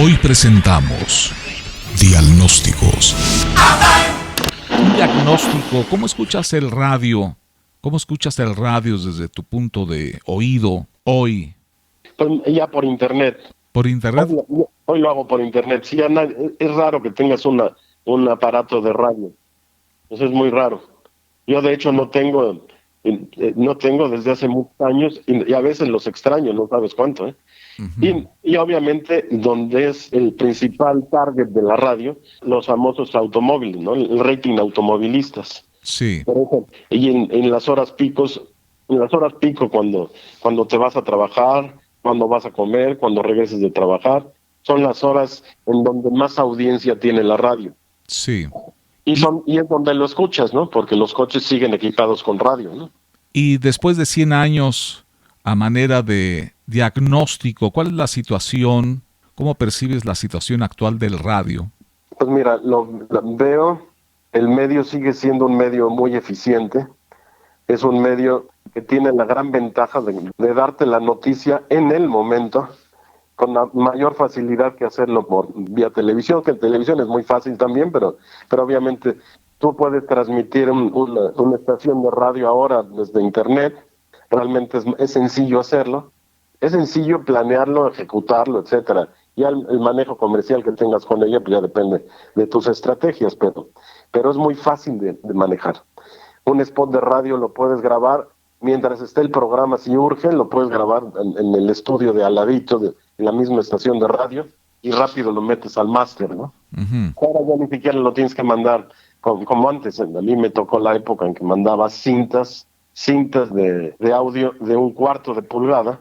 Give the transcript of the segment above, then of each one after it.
Hoy presentamos Diagnósticos. Un diagnóstico, ¿cómo escuchas el radio? ¿Cómo escuchas el radio desde tu punto de oído hoy? Pues ya por internet. ¿Por internet? Hoy lo hago por internet. Sí, es raro que tengas un aparato de radio. Eso es muy raro. Yo de hecho no tengo desde hace muchos años y a veces los extraño, no sabes cuánto, ¿eh? Y obviamente donde es el principal target de la radio, los famosos automóviles, ¿no? El rating automovilistas. Sí. Por eso, y en las horas picos, cuando te vas a trabajar, cuando vas a comer, cuando regreses de trabajar, son las horas en donde más audiencia tiene la radio. Sí. Y es donde lo escuchas, ¿no? Porque los coches siguen equipados con radio, ¿no? Y después de 100 años, a manera de diagnóstico, ¿cuál es la situación? ¿Cómo percibes la situación actual del radio? Pues mira, veo, el medio sigue siendo un medio muy eficiente. Es un medio que tiene la gran ventaja de darte la noticia en el momento, con la mayor facilidad que hacerlo por vía televisión, que en televisión es muy fácil también, pero obviamente tú puedes transmitir una estación de radio ahora desde internet. Realmente es sencillo hacerlo, es sencillo planearlo, ejecutarlo, etcétera. Ya el manejo comercial que tengas con ella pues ya depende de tus estrategias, pero es muy fácil de manejar. Un spot de radio lo puedes grabar mientras esté el programa, si urge, lo puedes grabar en el estudio de al ladito, en la misma estación de radio, y rápido lo metes al máster, ¿no? Uh-huh. Ahora ya ni siquiera lo tienes que mandar como antes. A mí me tocó la época en que mandaba cintas de audio de 1/4 de pulgada,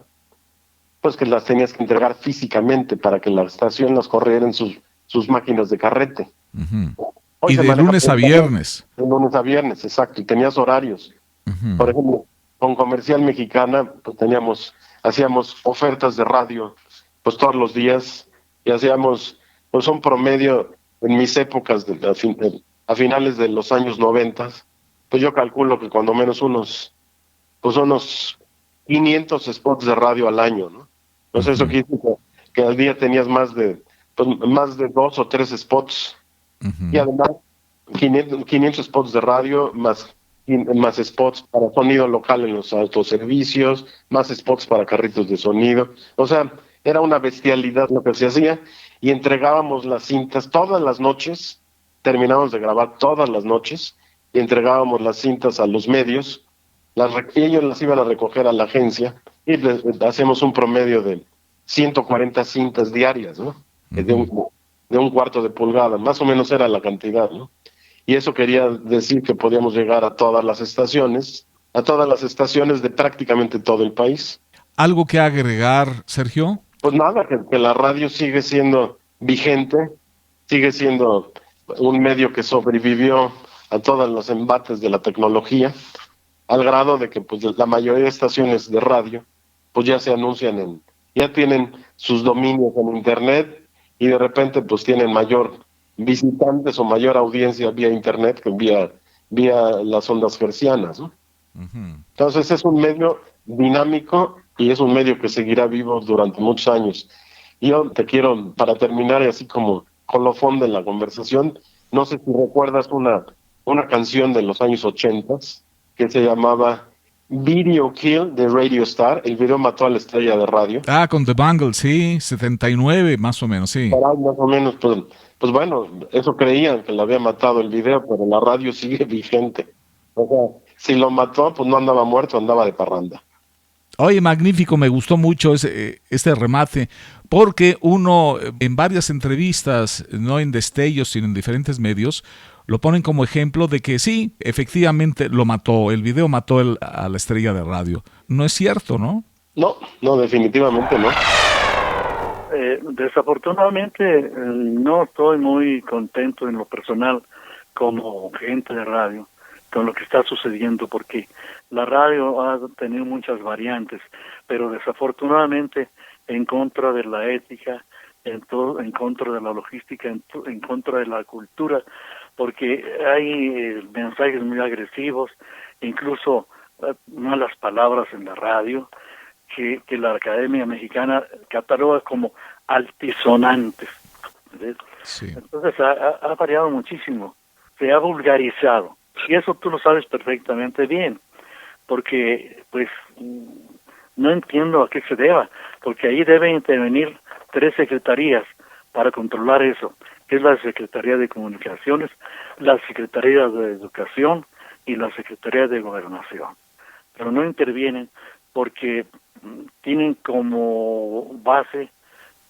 pues que las tenías que entregar físicamente para que la estación las corriera en sus máquinas de carrete. Uh-huh. Hoy Y se de maneja lunes a viernes. de lunes a viernes, exacto, y tenías horarios. Uh-huh. Por ejemplo, con Comercial Mexicana, pues hacíamos ofertas de radio, pues todos los días, y hacíamos, pues un promedio, en mis épocas, a finales de los años 90, pues yo calculo que cuando menos unos 500 spots de radio al año, ¿no? Entonces eso quiere decir que al día tenías más de 2 o 3 spots, Uh-huh. y además 500 spots de radio, más spots para sonido local en los autoservicios, más spots para carritos de sonido. O sea, era una bestialidad lo que se hacía, y entregábamos las cintas todas las noches, terminábamos de grabar todas las noches, y entregábamos las cintas a los medios, ellos las iban a recoger a la agencia, y hacemos un promedio de 140 cintas diarias, ¿no? Uh-huh. De 1/4 de pulgada, más o menos era la cantidad, ¿no? Y eso quería decir que podíamos llegar a todas las estaciones de prácticamente todo el país. ¿Algo que agregar, Sergio? Pues nada, que la radio sigue siendo vigente, sigue siendo un medio que sobrevivió a todos los embates de la tecnología, al grado de que pues la mayoría de estaciones de radio pues ya se anuncian ya tienen sus dominios en internet, y de repente pues tienen mayor visitantes o mayor audiencia vía internet que vía las ondas hercianas, ¿no? Uh-huh. Entonces es un medio dinámico y es un medio que seguirá vivo durante muchos años. Y yo te quiero, para terminar, y así como colofón de la conversación, no sé si recuerdas una canción de los años 80 que se llamaba Video Kill de Radio Star. El video mató a la estrella de radio. Ah, con The Bangles, sí, 79 más o menos, sí. Para más o menos, pues bueno, eso creían que lo había matado el video, pero la radio sigue vigente. O sea, si lo mató, pues no andaba muerto, andaba de parranda. Oye, magnífico, me gustó mucho este remate, porque uno en varias entrevistas, no en destellos, sino en diferentes medios, lo ponen como ejemplo de que sí, efectivamente lo mató, el video mató a la estrella de radio. No es cierto, ¿no? No, definitivamente no. Desafortunadamente no estoy muy contento en lo personal como gente de radio con lo que está sucediendo, porque la radio ha tenido muchas variantes, pero desafortunadamente en contra de la ética, en contra de la logística, en contra de la cultura, porque hay mensajes muy agresivos, incluso malas palabras en la radio, que la Academia Mexicana cataloga como altisonantes. ¿Ves? Sí. Entonces ha variado muchísimo, se ha vulgarizado. Y eso tú lo sabes perfectamente bien, porque pues no entiendo a qué se deba, porque ahí deben intervenir 3 secretarías para controlar eso, que es la Secretaría de Comunicaciones, la Secretaría de Educación y la Secretaría de Gobernación. Pero no intervienen porque tienen como base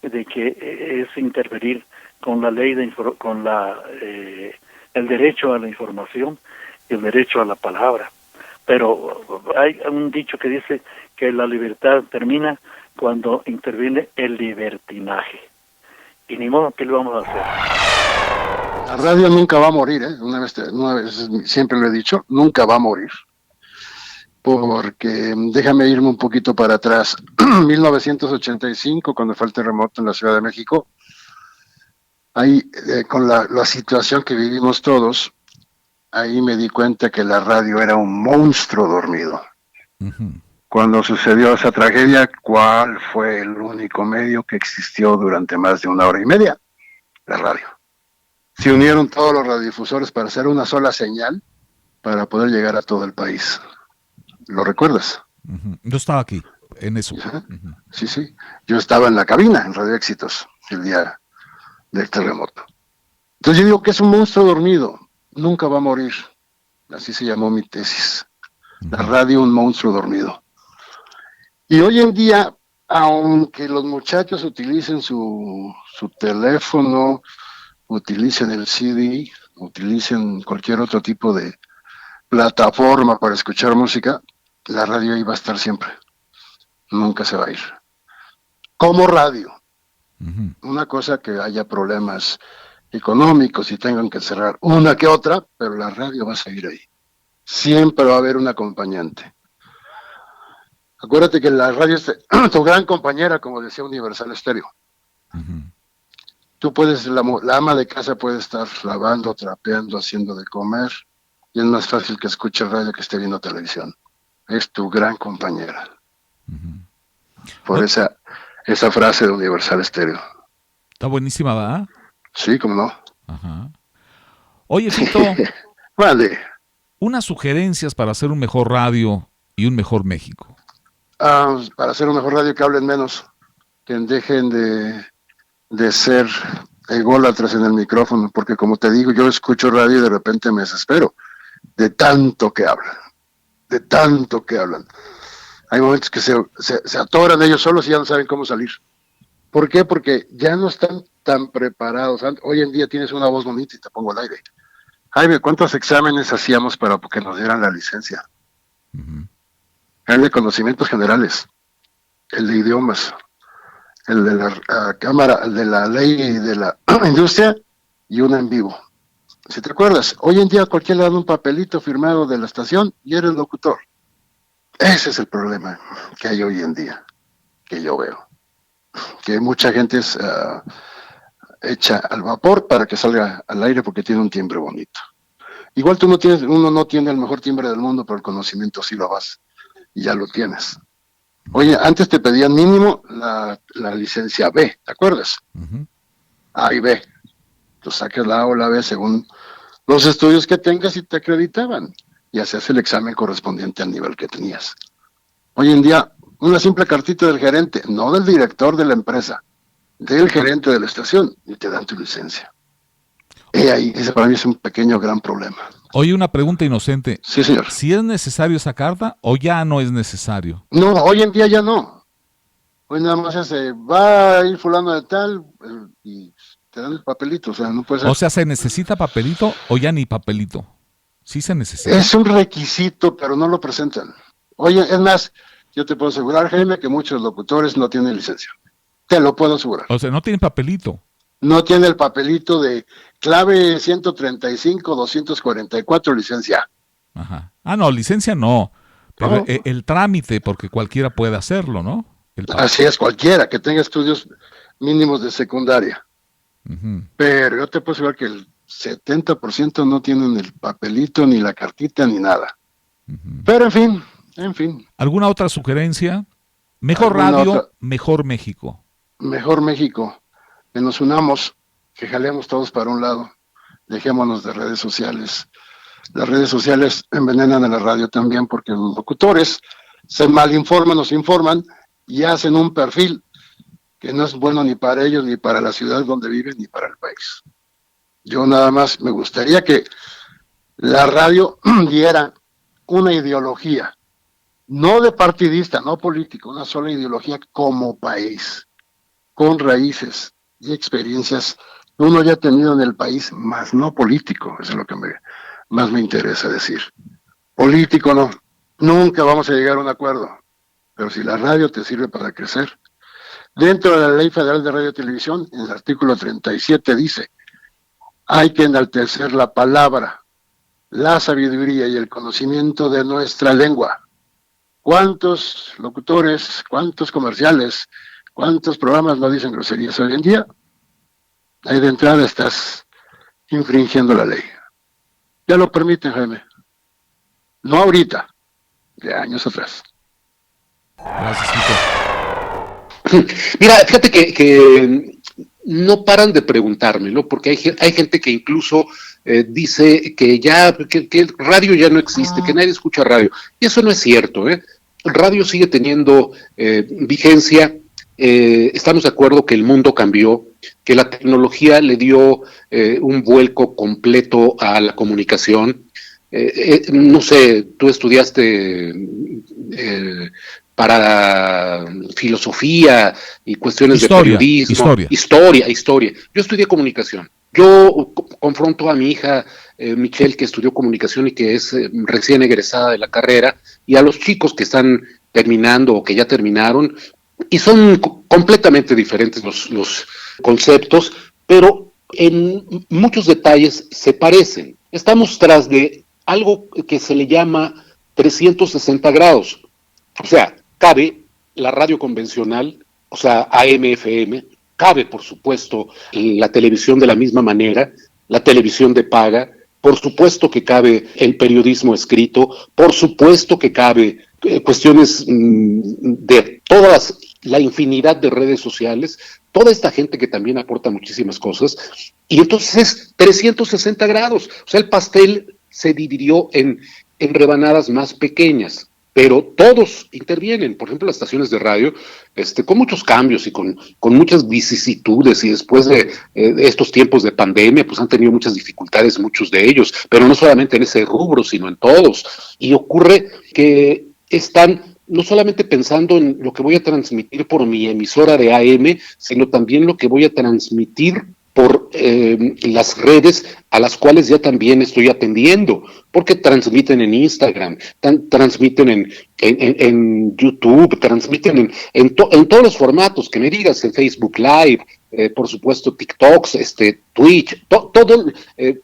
de que es intervenir con la ley el derecho a la información y el derecho a la palabra. Pero hay un dicho que dice que la libertad termina cuando interviene el libertinaje. Y ni modo, ¿qué le vamos a hacer? La radio nunca va a morir, ¿eh? Una vez siempre lo he dicho, nunca va a morir. Porque déjame irme un poquito para atrás. 1985, cuando fue el terremoto en la Ciudad de México, ahí con la situación que vivimos todos, ahí me di cuenta que la radio era un monstruo dormido. Ujú. Cuando sucedió esa tragedia, ¿cuál fue el único medio que existió durante más de 1 hora y media? La radio. Se unieron todos los radiodifusores para hacer una sola señal para poder llegar a todo el país. ¿Lo recuerdas? Ujú. Yo estaba aquí, en eso. Ajá. Ujú. Sí, sí. Yo estaba en la cabina, en Radio Éxitos, el día del terremoto. Entonces yo digo que es un monstruo dormido, nunca va a morir. Así se llamó mi tesis. La radio, un monstruo dormido. Y hoy en día, aunque los muchachos utilicen su teléfono, utilicen el CD, utilicen cualquier otro tipo de plataforma para escuchar música, la radio ahí va a estar siempre. Nunca se va a ir. Como radio. Ujú. Una cosa que haya problemas económicos y tengan que cerrar una que otra, pero la radio va a seguir ahí. Siempre va a haber un acompañante. Acuérdate que la radio es tu gran compañera, como decía Universal Stereo. Ujú. Tú puedes, la ama de casa puede estar lavando, trapeando, haciendo de comer, y es más fácil que escuche radio que esté viendo televisión. Es tu gran compañera. Por esa frase de Universal Stereo. Está buenísima, ¿verdad? Sí, cómo no. Ajá. Oye, Fito, Vale. unas sugerencias para hacer un mejor radio y un mejor México. Para hacer un mejor radio, que hablen menos, que dejen de ser ególatras en el micrófono, porque como te digo, yo escucho radio y de repente me desespero de tanto que hablan, de tanto que hablan. Hay momentos que se atoran ellos solos y ya no saben cómo salir. ¿Por qué? Porque ya no están tan preparados. Hoy en día tienes una voz bonita y te pongo al aire. Jaime, ¿cuántos exámenes hacíamos para que nos dieran la licencia? Ujú. El de conocimientos generales, el de idiomas, el de la cámara, el de la ley de la industria y uno en vivo. Si te acuerdas, hoy en día cualquiera da un papelito firmado de la estación y eres locutor. Ese es el problema que hay hoy en día, que yo veo. Que mucha gente es hecha al vapor para que salga al aire porque tiene un timbre bonito. Igual uno no tiene el mejor timbre del mundo, pero el conocimiento sí lo vas y ya lo tienes. Oye, antes te pedían mínimo la licencia B, ¿te acuerdas? Ujú. A y B. Tú sacas la A o la B según los estudios que tengas y te acreditaban. Y hacías el examen correspondiente al nivel que tenías. Hoy en día, una simple cartita del gerente, no del director de la empresa, del gerente de la estación, y te dan tu licencia. Y ahí, ese para mí es un pequeño gran problema. Oye, una pregunta inocente. Sí, señor. ¿Si es necesario esa carta o ya no es necesario? No, hoy en día ya no. Hoy nada más va a ir fulano de tal y te dan el papelito, o sea, no puede ser. O sea, ¿se necesita papelito o ya ni papelito? Sí se necesita. Es un requisito, pero no lo presentan. Oye, es más, yo te puedo asegurar, Jaime, que muchos locutores no tienen licencia. Te lo puedo asegurar. O sea, no tienen papelito. No tiene el papelito de clave 135-244 licencia. Ajá. Ah, no, licencia no. Pero No. el trámite, porque cualquiera puede hacerlo, ¿no? Así es, cualquiera que tenga estudios mínimos de secundaria. Ujú. Pero yo te puedo asegurar que el 70% no tienen el papelito, ni la cartita, ni nada. Ujú. Pero en fin. ¿Alguna otra sugerencia? Mejor ¿Alguna radio, otra? mejor México. mejor México, que nos unamos, que jalemos todos para un lado, dejémonos de redes sociales. Las redes sociales envenenan a la radio también porque los locutores se malinforman, nos informan y hacen un perfil que no es bueno ni para ellos, ni para la ciudad donde viven, ni para el país. Yo nada más me gustaría que la radio diera una ideología, no de partidista, no político, una sola ideología como país, con raíces y experiencias que uno ya ha tenido en el país, más no político, eso es lo que más me interesa decir. Político no, nunca vamos a llegar a un acuerdo, pero si la radio te sirve para crecer. Dentro de la Ley Federal de Radio y Televisión, en el artículo 37 dice, hay que enaltecer la palabra, la sabiduría y el conocimiento de nuestra lengua. ¿Cuántos locutores, cuántos comerciales, cuántos programas no dicen groserías hoy en día? Ahí de entrada estás infringiendo la ley. Ya lo permiten, Jaime. No ahorita, de años atrás. Gracias, Kiko. Mira, fíjate que no paran de preguntármelo, porque hay gente que incluso dice que el radio ya no existe, que nadie escucha radio. Y eso no es cierto, ¿eh? El radio sigue teniendo vigencia. Estamos de acuerdo que el mundo cambió, que la tecnología le dio un vuelco completo a la comunicación. No sé, tú estudiaste para filosofía y cuestiones de periodismo, historia. Yo estudié comunicación. Yo confronto a mi hija Michelle, que estudió comunicación y que es recién egresada de la carrera, y a los chicos que están terminando o que ya terminaron, y son completamente diferentes los conceptos, pero en muchos detalles se parecen. Estamos tras de algo que se le llama 360 grados. O sea, cabe la radio convencional, o sea, AM/FM, cabe, por supuesto, la televisión de la misma manera, la televisión de paga, por supuesto que cabe el periodismo escrito, por supuesto que cabe cuestiones de todas la infinidad de redes sociales, toda esta gente que también aporta muchísimas cosas, y entonces es 360 grados, o sea, el pastel se dividió en rebanadas más pequeñas, pero todos intervienen. Por ejemplo, las estaciones de radio, con muchos cambios y con muchas vicisitudes, y después de estos tiempos de pandemia, pues han tenido muchas dificultades muchos de ellos, pero no solamente en ese rubro, sino en todos. Y ocurre que están no solamente pensando en lo que voy a transmitir por mi emisora de AM, sino también lo que voy a transmitir por las redes a las cuales ya también estoy atendiendo, porque transmiten en Instagram, transmiten en YouTube, transmiten en todos los formatos que me digas, en Facebook Live, por supuesto TikToks, Twitch, todo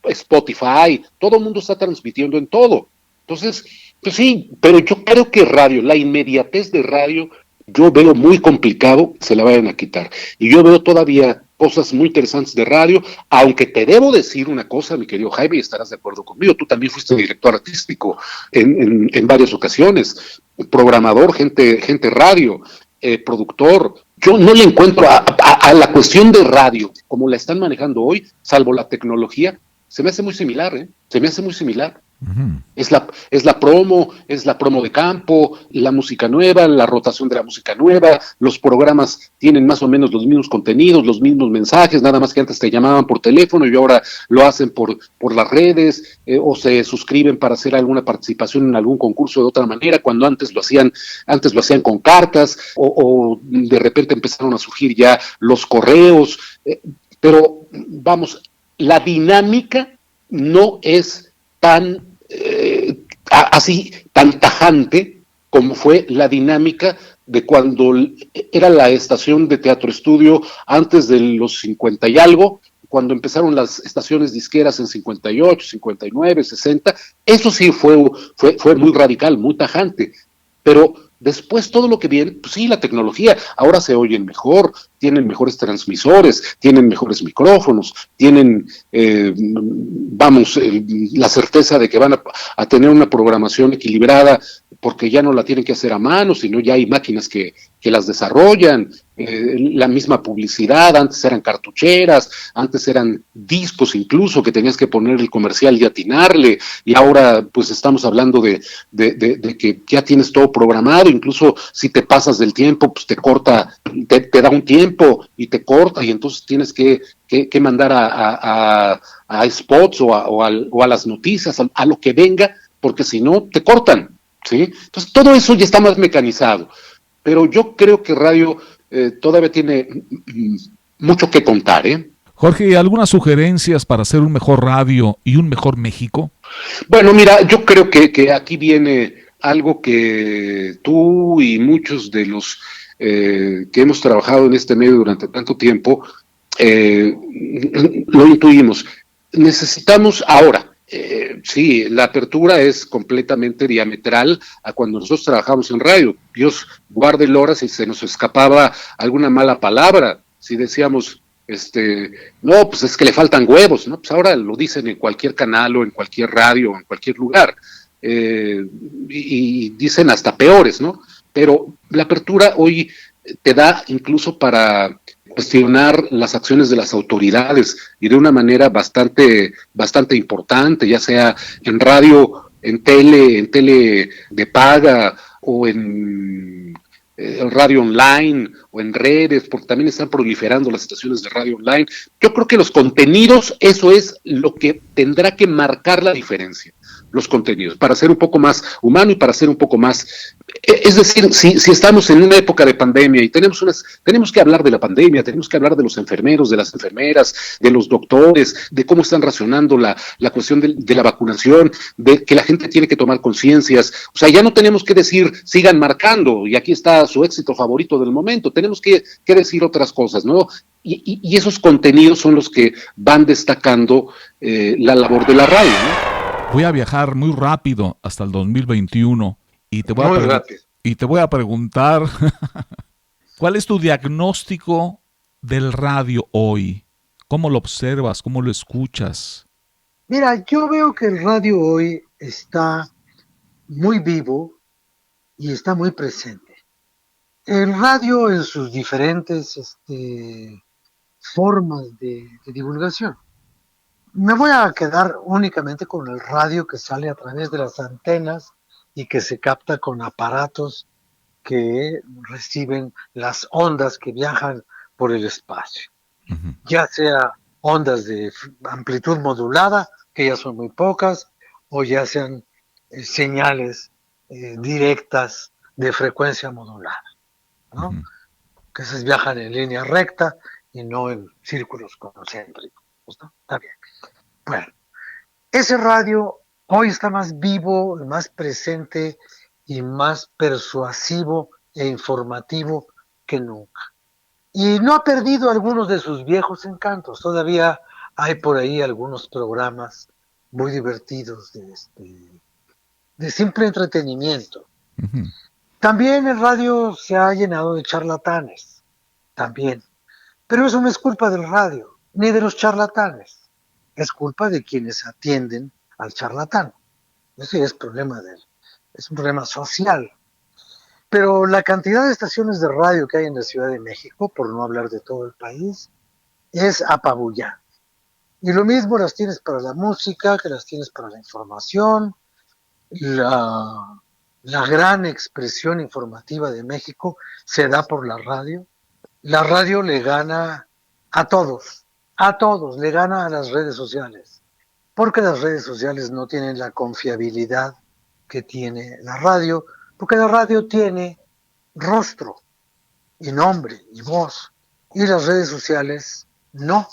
Spotify, todo el mundo está transmitiendo en todo. Entonces, pues sí, pero yo creo que radio, la inmediatez de radio, yo veo muy complicado que se la vayan a quitar. Y yo veo todavía cosas muy interesantes de radio, aunque te debo decir una cosa, mi querido Jaime, y estarás de acuerdo conmigo, tú también fuiste director artístico en varias ocasiones, programador, gente radio, productor. Yo no le encuentro a la cuestión de radio, como la están manejando hoy, salvo la tecnología, se me hace muy similar, se me hace muy similar. Uh-huh. Es la promo de campo, la música nueva, la rotación de la música nueva, los programas tienen más o menos los mismos contenidos, los mismos mensajes, nada más que antes te llamaban por teléfono y ahora lo hacen por las redes, o se suscriben para hacer alguna participación en algún concurso de otra manera, cuando antes lo hacían con cartas, o de repente empezaron a surgir ya los correos, pero vamos, la dinámica no es tan tan tajante como fue la dinámica de cuando era la estación de Teatro Estudio antes de los 50 y algo, cuando empezaron las estaciones disqueras en 58, 59, 60, eso sí fue muy radical, muy tajante, pero después todo lo que viene, pues sí, la tecnología, ahora se oyen mejor, tienen mejores transmisores, tienen mejores micrófonos, tienen, la certeza de que van a tener una programación equilibrada porque ya no la tienen que hacer a mano, sino ya hay máquinas que las desarrollan, la misma publicidad, antes eran cartucheras, antes eran discos incluso, que tenías que poner el comercial y atinarle, y ahora pues estamos hablando de que ya tienes todo programado, incluso si te pasas del tiempo, pues te corta, te da un tiempo y te corta, y entonces tienes que mandar a spots o a las noticias, a lo que venga, porque si no, te cortan, ¿sí? Entonces todo eso ya está más mecanizado. Pero yo creo que radio todavía tiene mucho que contar, ¿eh? Jorge, ¿algunas sugerencias para hacer un mejor radio y un mejor México? Bueno, mira, yo creo que aquí viene algo que tú y muchos de los que hemos trabajado en este medio durante tanto tiempo lo intuimos. Necesitamos ahora. Sí, la apertura es completamente diametral a cuando nosotros trabajamos en radio. Dios guarde el hora si se nos escapaba alguna mala palabra, si decíamos, no, pues es que le faltan huevos, ¿no? Pues ahora lo dicen en cualquier canal o en cualquier radio o en cualquier lugar, y dicen hasta peores, ¿no? Pero la apertura hoy te da incluso para cuestionar las acciones de las autoridades y de una manera bastante importante, ya sea en radio, en tele de paga o en radio online o en redes, porque también están proliferando las estaciones de radio online. Yo creo que los contenidos, eso es lo que tendrá que marcar la diferencia, los contenidos, para ser un poco más humano y para ser un poco más, es decir, si estamos en una época de pandemia y tenemos que hablar de la pandemia, tenemos que hablar de los enfermeros, de las enfermeras, de los doctores, de cómo están racionando la cuestión de la vacunación, de que la gente tiene que tomar conciencias. O sea, ya no tenemos que decir sigan marcando y aquí está su éxito favorito del momento, tenemos que decir otras cosas, ¿no? Y esos contenidos son los que van destacando la labor de la radio, ¿no? Voy a viajar muy rápido hasta el 2021 y te voy a preguntar ¿cuál es tu diagnóstico del radio hoy? ¿Cómo lo observas? ¿Cómo lo escuchas? Mira, yo veo que el radio hoy está muy vivo y está muy presente. El radio en sus diferentes formas de divulgación. Me voy a quedar únicamente con el radio que sale a través de las antenas y que se capta con aparatos que reciben las ondas que viajan por el espacio. Uh-huh. Ya sea ondas de amplitud modulada, que ya son muy pocas, o ya sean señales directas de frecuencia modulada, ¿no? Uh-huh. Que esas viajan en línea recta y no en círculos concéntricos, ¿no? Está bien. Bueno, ese radio hoy está más vivo, más presente y más persuasivo e informativo que nunca. Y no ha perdido algunos de sus viejos encantos. Todavía hay por ahí algunos programas muy divertidos de simple entretenimiento. Uh-huh. También el radio se ha llenado de charlatanes, también. Pero eso no es culpa del radio, ni de los charlatanes. Es culpa de quienes atienden al charlatán. Ese es es un problema social. Pero la cantidad de estaciones de radio que hay en la Ciudad de México, por no hablar de todo el país, es apabullante. Y lo mismo las tienes para la música, que las tienes para la información. La gran expresión informativa de México se da por la radio. La radio le gana a todos le gana a las redes sociales, porque las redes sociales no tienen la confiabilidad que tiene la radio, porque la radio tiene rostro y nombre y voz, y las redes sociales no.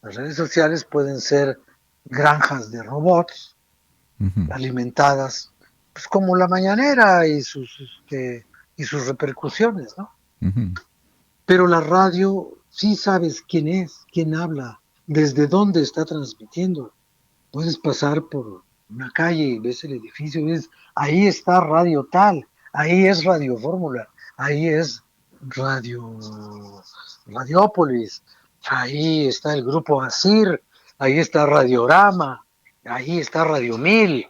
Las redes sociales pueden ser granjas de robots, uh-huh, alimentadas pues como la mañanera y sus repercusiones, ¿no? Uh-huh. Pero la radio sí sabes quién es, quién habla, desde dónde está transmitiendo. Puedes pasar por una calle y ves el edificio y ves, ahí está Radio Tal, ahí es Radio Fórmula, ahí es Radiópolis, ahí está el grupo ASIR, ahí está Radiorama, ahí está Radio 1000.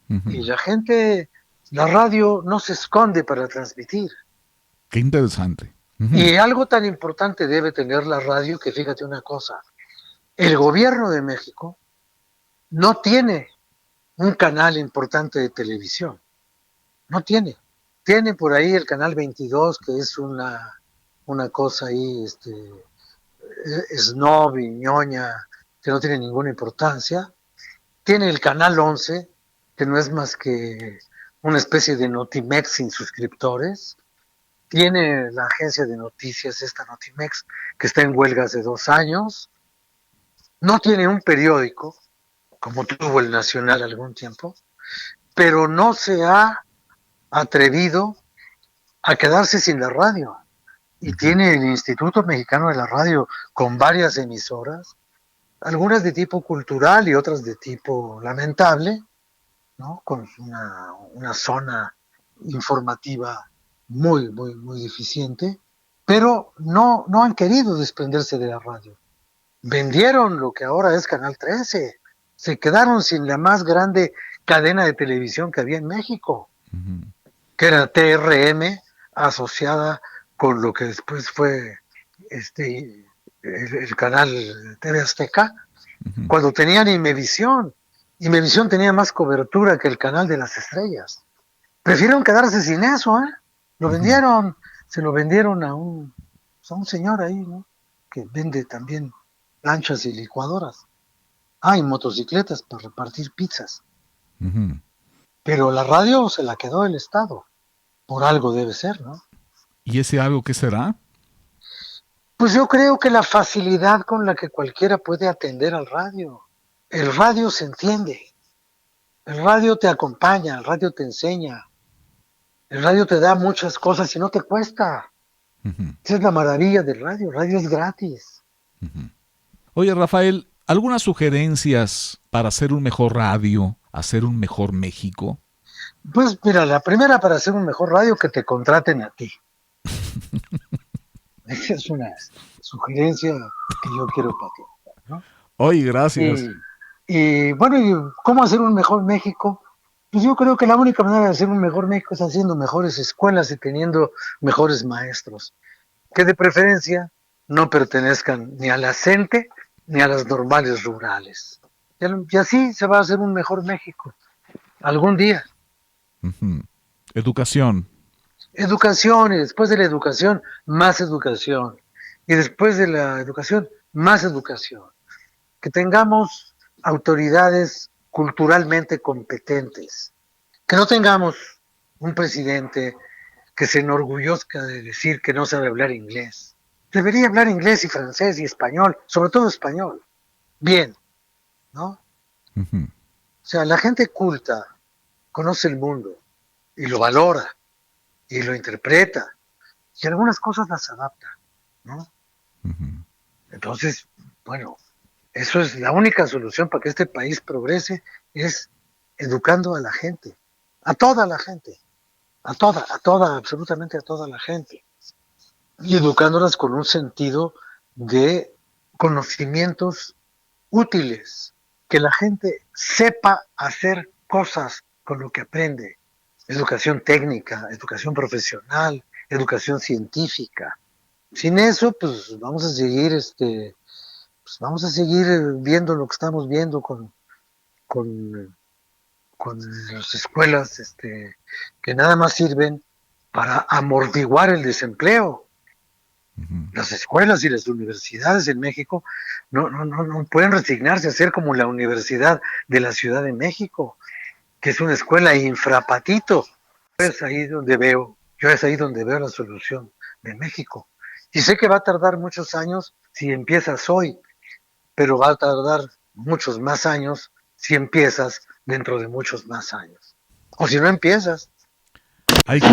Uh-huh. Y la gente La radio no se esconde para transmitir. Qué interesante. Y algo tan importante debe tener la radio que, fíjate una cosa, el gobierno de México no tiene un canal importante de televisión. No tiene. Tiene por ahí el canal 22, que es una cosa ahí, snob y ñoña, que no tiene ninguna importancia. Tiene el canal 11, que no es más que una especie de Notimex sin suscriptores. Tiene la agencia de noticias, esta Notimex, que está en huelga hace 2 años. No tiene un periódico, como tuvo el Nacional algún tiempo, pero no se ha atrevido a quedarse sin la radio. Y tiene el Instituto Mexicano de la Radio con varias emisoras, algunas de tipo cultural y otras de tipo lamentable, ¿no? Con una zona informativa muy, muy, muy deficiente, pero no han querido desprenderse de la radio. Vendieron lo que ahora es Canal 13, se quedaron sin la más grande cadena de televisión que había en México, que era TRM, asociada con lo que después fue el canal TV Azteca, cuando tenían Imevisión. Imevisión tenía más cobertura que el canal de las estrellas. Prefirieron quedarse sin eso, ¿eh? Lo vendieron, se lo vendieron a un señor ahí, ¿no? Que vende también lanchas y licuadoras. Y motocicletas para repartir pizzas. Pero la radio se la quedó el Estado. Por algo debe ser, ¿no? ¿Y ese algo qué será? Pues yo creo que la facilidad con la que cualquiera puede atender al radio. El radio se entiende. El radio te acompaña, el radio te enseña. El radio te da muchas cosas y no te cuesta. Esa es la maravilla del radio. El radio es gratis. Oye, Rafael, ¿algunas sugerencias para hacer un mejor radio, hacer un mejor México? Pues mira, la primera, para hacer un mejor radio, que te contraten a ti. Esa es una sugerencia que yo quiero patentar, ¿no? Oye, gracias. Y bueno, ¿y cómo hacer un mejor México? Pues yo creo que la única manera de hacer un mejor México es haciendo mejores escuelas y teniendo mejores maestros, que de preferencia no pertenezcan ni a la CENTE ni a las normales rurales. Y así se va a hacer un mejor México, algún día. Educación. Educación, y después de la educación, más educación. Y después de la educación, más educación. Que tengamos autoridades culturalmente competentes. Que no tengamos un presidente que se enorgullezca de decir que no sabe hablar inglés. Debería hablar inglés y francés y español, sobre todo español. Bien, ¿no? O sea, la gente culta conoce el mundo y lo valora y lo interpreta y algunas cosas las adapta, ¿no? Entonces, bueno, eso es la única solución para que este país progrese, es educando a la gente, a toda la gente, a toda, absolutamente a toda la gente, y educándolas con un sentido de conocimientos útiles, que la gente sepa hacer cosas con lo que aprende. Educación técnica, educación profesional, educación científica. Sin eso, pues vamos a seguir viendo lo que estamos viendo con las escuelas que nada más sirven para amortiguar el desempleo. Las escuelas y las universidades en México no pueden resignarse a ser como la Universidad de la Ciudad de México, que es una escuela infrapatito. Es ahí donde veo la solución de México. Y sé que va a tardar muchos años si empiezas hoy, pero va a tardar muchos más años si empiezas dentro de muchos más años. O si no empiezas. Hay que...